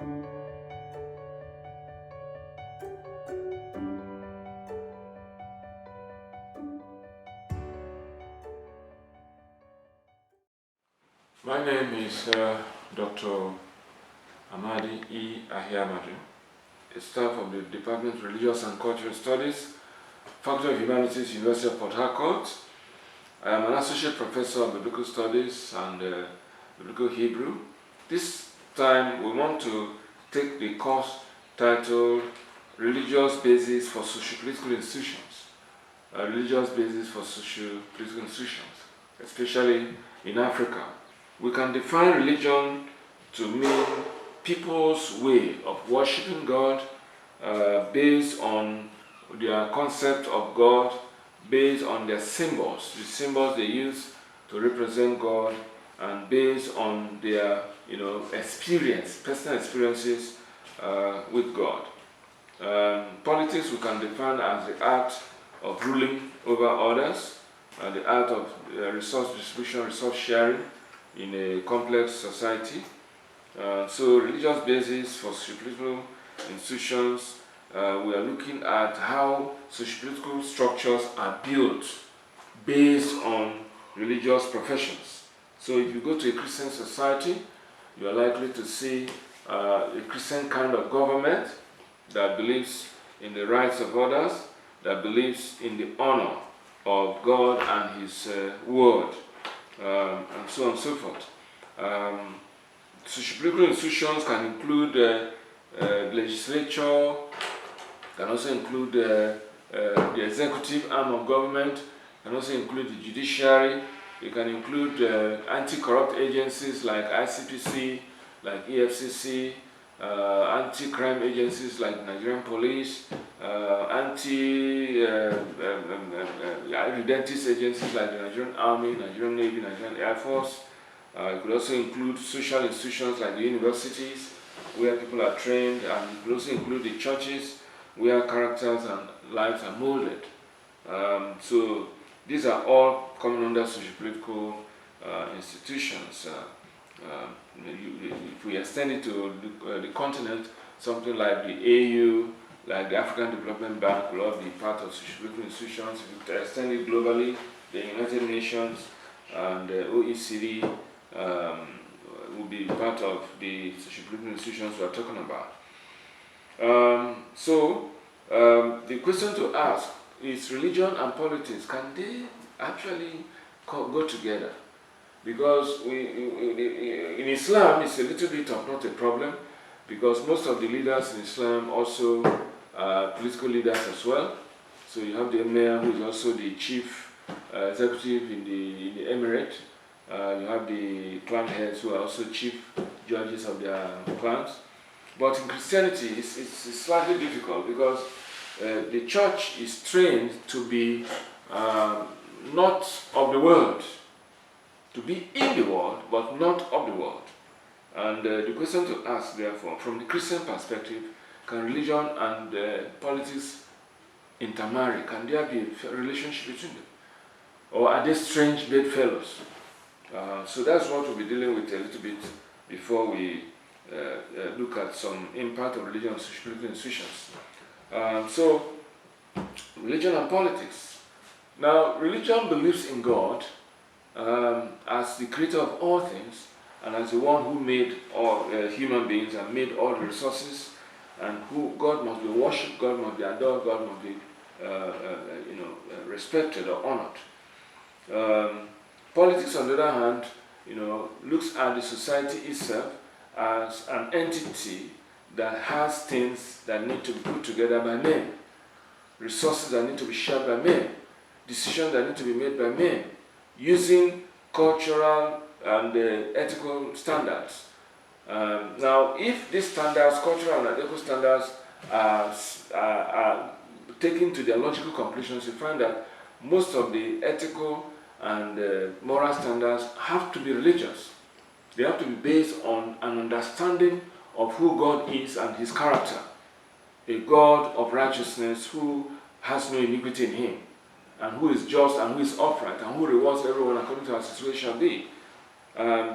My name is Dr. Amadi Ahiamadu, a staff of the Department of Religious and Cultural Studies, Faculty of Humanities, University of Port Harcourt. I am an Associate Professor of Biblical Studies and Biblical Hebrew. This time we want to take the course titled Religious Basis for Socio-Political Institutions. Religious basis for socio-political institutions, especially in Africa. We can define religion to mean people's way of worshiping God based on their concept of God, based on their symbols, the symbols they use to represent God, and based on their experience, personal experiences with God. Politics we can define as the art of ruling over others, the art of resource distribution, resource sharing in a complex society. So religious basis for socio-political institutions, we are looking at how socio-political structures are built based on religious professions. So if you go to a Christian society, you are likely to see a Christian kind of government that believes in the rights of others, that believes in the honor of God and His word, and so on and so forth. Socio-political institutions can include legislature, can also include the executive arm of government, can also include the judiciary. It can include anti-corrupt agencies like ICPC, like EFCC, anti-crime agencies like Nigerian police, anti-redentist agencies like the Nigerian Army, Nigerian Navy, Nigerian Air Force. It could also include social institutions like the universities, where people are trained, and it could also include the churches, where characters and lives are molded. So these are all coming under socio-political institutions. If we extend it to the continent, something like the AU, like the African Development Bank, will all be part of socio-political institutions. If we extend it globally, the United Nations and the OECD will be part of the socio-political institutions we are talking about. The question to ask is, religion and politics, can they actually go together? Because in Islam, it's a little bit of not a problem, because most of the leaders in Islam also are political leaders as well. So you have the Emir, who is also the chief executive in the Emirate. You have the clan heads, who are also chief judges of their clans. But in Christianity, it's slightly difficult, because the church is trained to be not of the world, to be in the world, but not of the world. And the question to ask, therefore, from the Christian perspective, can religion and politics intermarry? Can there be a relationship between them? Or are they strange bedfellows? So that's what we'll be dealing with a little bit before we look at some impact of religion on socio-political institutions. So, religion and politics. Now, religion believes in God as the creator of all things, and as the one who made all human beings and made all the resources, and who God must be worshipped, God must be adored, God must be respected or honored. Politics, on the other hand, looks at the society itself as an entity that has things that need to be put together by men, resources that need to be shared by men, decisions that need to be made by men, using cultural and ethical standards. Now, if these standards, cultural and ethical standards, are taken to their logical conclusions, you find that most of the ethical and moral standards have to be religious. They have to be based on an understanding of who God is and His character. A God of righteousness who has no iniquity in Him, and who is just and who is upright, and who rewards everyone according to as his way shall be.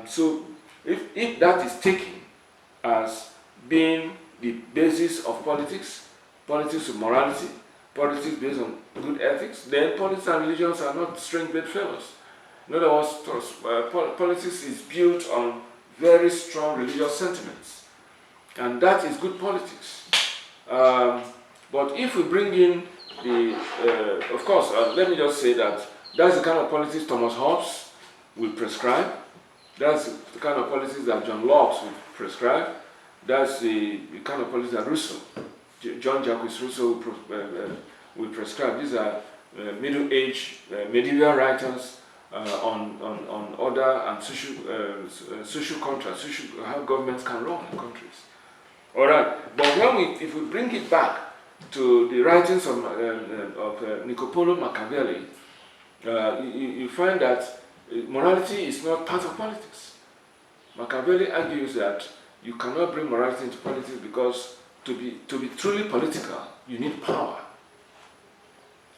So if that is taken as being the basis of politics, politics of morality, politics based on good ethics, then politics and religions are not strange bedfellows. In other words, politics is built on very strong religious sentiments, and that is good politics. But if we bring in of course, let me just say that that's the kind of politics Thomas Hobbes will prescribe. That's the kind of politics that John Locke will prescribe. That's the kind of politics that Rousseau, John Jacques Rousseau will prescribe. These are middle-aged medieval writers on order and social contracts, how governments can run in countries. All right, but if we bring it back to the writings of Niccolo Machiavelli, you find that morality is not part of politics. Machiavelli argues that you cannot bring morality into politics because to be truly political, you need power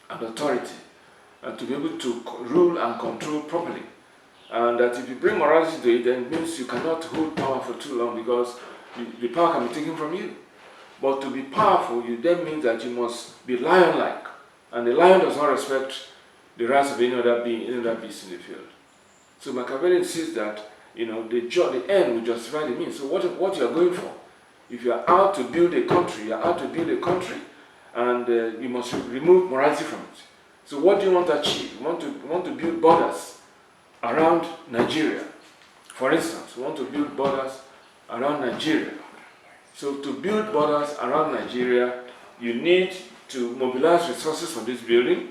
and authority, and to be able to rule and control properly. And that if you bring morality to it, then it means you cannot hold power for too long because the power can be taken from you. But to be powerful, you then means that you must be lion-like, and the lion does not respect the rights of any other beast in the field. So Machiavelli insists that the end will justify the means. So what you are going for? If you are out to build a country, you are out to build a country, and you must remove morality from it. So what do you want to achieve? You want to build borders around Nigeria. For instance, you want to build borders around Nigeria. So to build borders around Nigeria, you need to mobilize resources for this building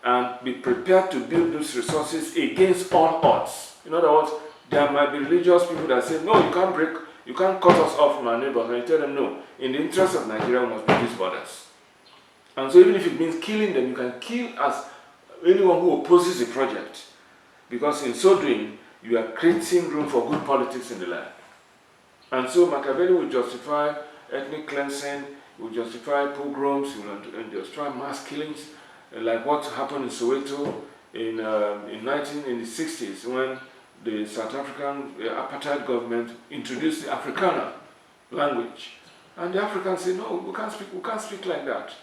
and be prepared to build those resources against all odds. In other words, there might be religious people that say, no, you can't cut us off from our neighbors. And you tell them, no, in the interest of Nigeria, we must build these borders. And so even if it means killing them, you can kill as anyone who opposes the project. Because in so doing, you are creating room for good politics in the land. And so Machiavelli will justify ethnic cleansing, will justify pogroms, will justify mass killings, like what happened in Soweto in the 60s when the South African apartheid government introduced the Afrikaner language. And the Africans say, no, we can't speak like that.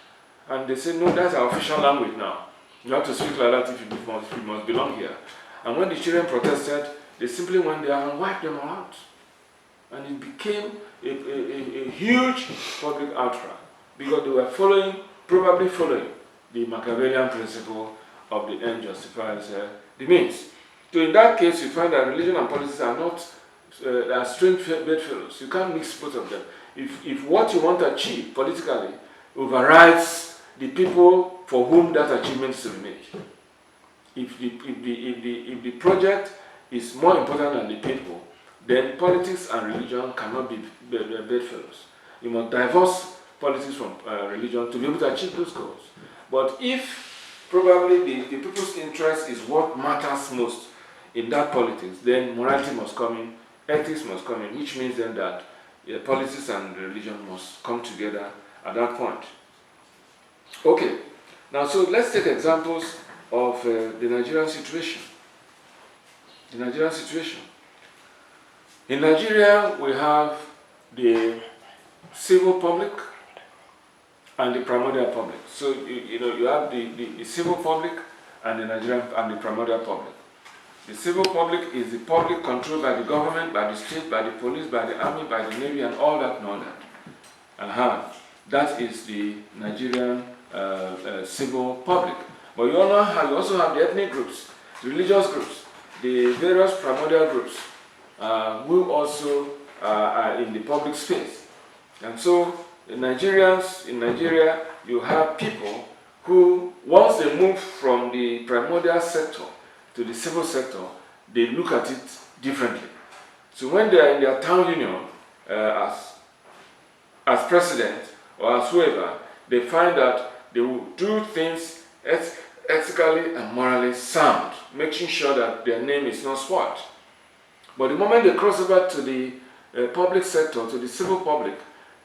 And they say, no, that's our official language now. You have to speak like that if you must belong here. And when the children protested, they simply went there and wiped them all out. And it became a huge public outcry because they were probably following the Machiavellian principle of the end justifies the means. So in that case, you find that religion and politics are not strange bedfellows. You can't mix both of them. If what you want to achieve politically overrides the people for whom that achievement is to be made, if the project is more important than the people, then politics and religion cannot be bedfellows. You must divorce politics from religion to be able to achieve those goals. But if probably the people's interest is what matters most in that politics, then morality must come in, ethics must come in, which means then that politics and religion must come together at that point. Okay, now so let's take examples of the Nigerian situation. The Nigerian situation. In Nigeria, we have the civil public and the primordial public. So you have the civil public and the Nigerian and the primordial public. The civil public is the public controlled by the government, by the state, by the police, by the army, by the navy, and all that and all that. That is the Nigerian civil public. But you also have the ethnic groups, the religious groups, the various primordial groups who also are in the public space. And so in Nigeria, you have people who, once they move from the primordial sector to the civil sector, they look at it differently. So when they are in their town union as president or as whoever, they find that they will do things ethically and morally sound, making sure that their name is not spoiled. But the moment they cross over to the public sector, to the civil public,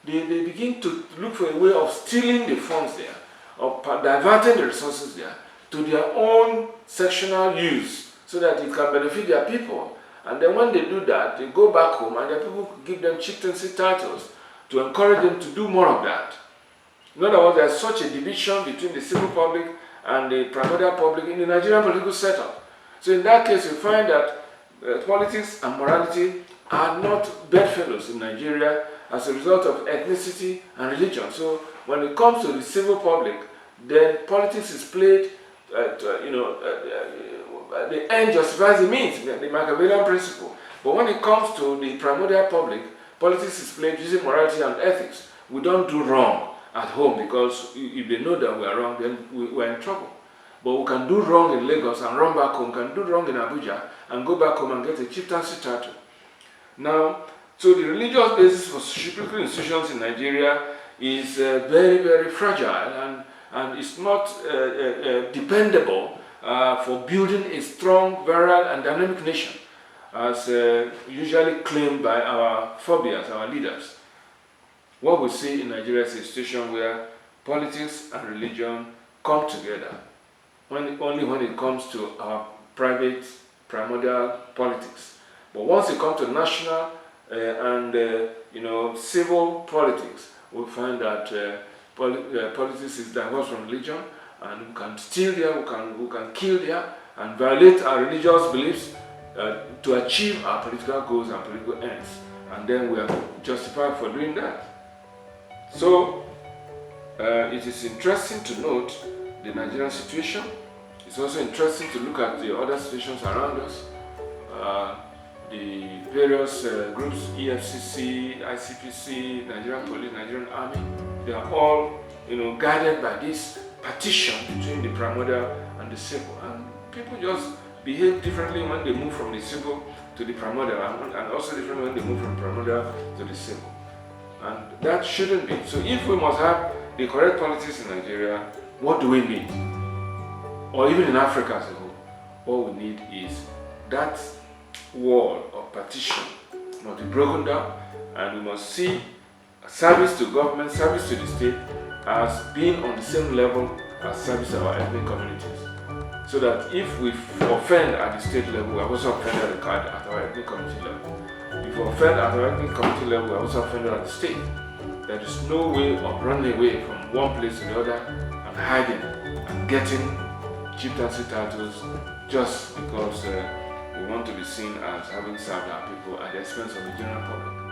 they begin to look for a way of stealing the funds there, of diverting the resources there to their own sectional use so that it can benefit their people. And then when they do that, they go back home and their people give them chieftaincy titles to encourage them to do more of that. In other words, there's such a division between the civil public and the primordial public in the Nigerian political setup. So in that case, you find that politics and morality are not bedfellows in Nigeria as a result of ethnicity and religion. So when it comes to the civil public, then politics is played, the end justifies the means, the Machiavellian principle. But when it comes to the primordial public, politics is played using morality and ethics. We don't do wrong at home, because if they know that we are wrong, then we're in trouble. But we can do wrong in Lagos and run back home, can do wrong in Abuja and go back home and get a chieftaincy title. Now, so the religious basis for socio-political institutions in Nigeria is very, very fragile, and it's not dependable for building a strong, virile, and dynamic nation, as usually claimed by our phobias, our leaders. What we see in Nigeria is a situation where politics and religion come together, only when it comes to our private, primordial politics. But once it comes to national and civil politics, we find that politics is diverse from religion, and we can steal there, we can kill there, and violate our religious beliefs to achieve our political goals and political ends. And then we are justified for doing that. So, it is interesting to note the Nigerian situation. It's also interesting to look at the other situations around us. The various groups, EFCC, ICPC, Nigerian Police, Nigerian Army, they are all guided by this partition between the primordial and the civil. And people just behave differently when they move from the civil to the primordial, and also differently when they move from primordial to the civil. And that shouldn't be. So if we must have the correct politics in Nigeria, what do we need? Or even in Africa as a whole, what we need is that wall of partition must be broken down, and we must see service to government, service to the state as being on the same level as service to our ethnic communities. So that if we offend at the state level, we are also offended at our ethnic community level. If we offend at our ethnic community level, we are also offended at the state. There is no way of running away from one place to the other and hiding and getting chieftaincy titles just because we want to be seen as having served our people at the expense of the general public.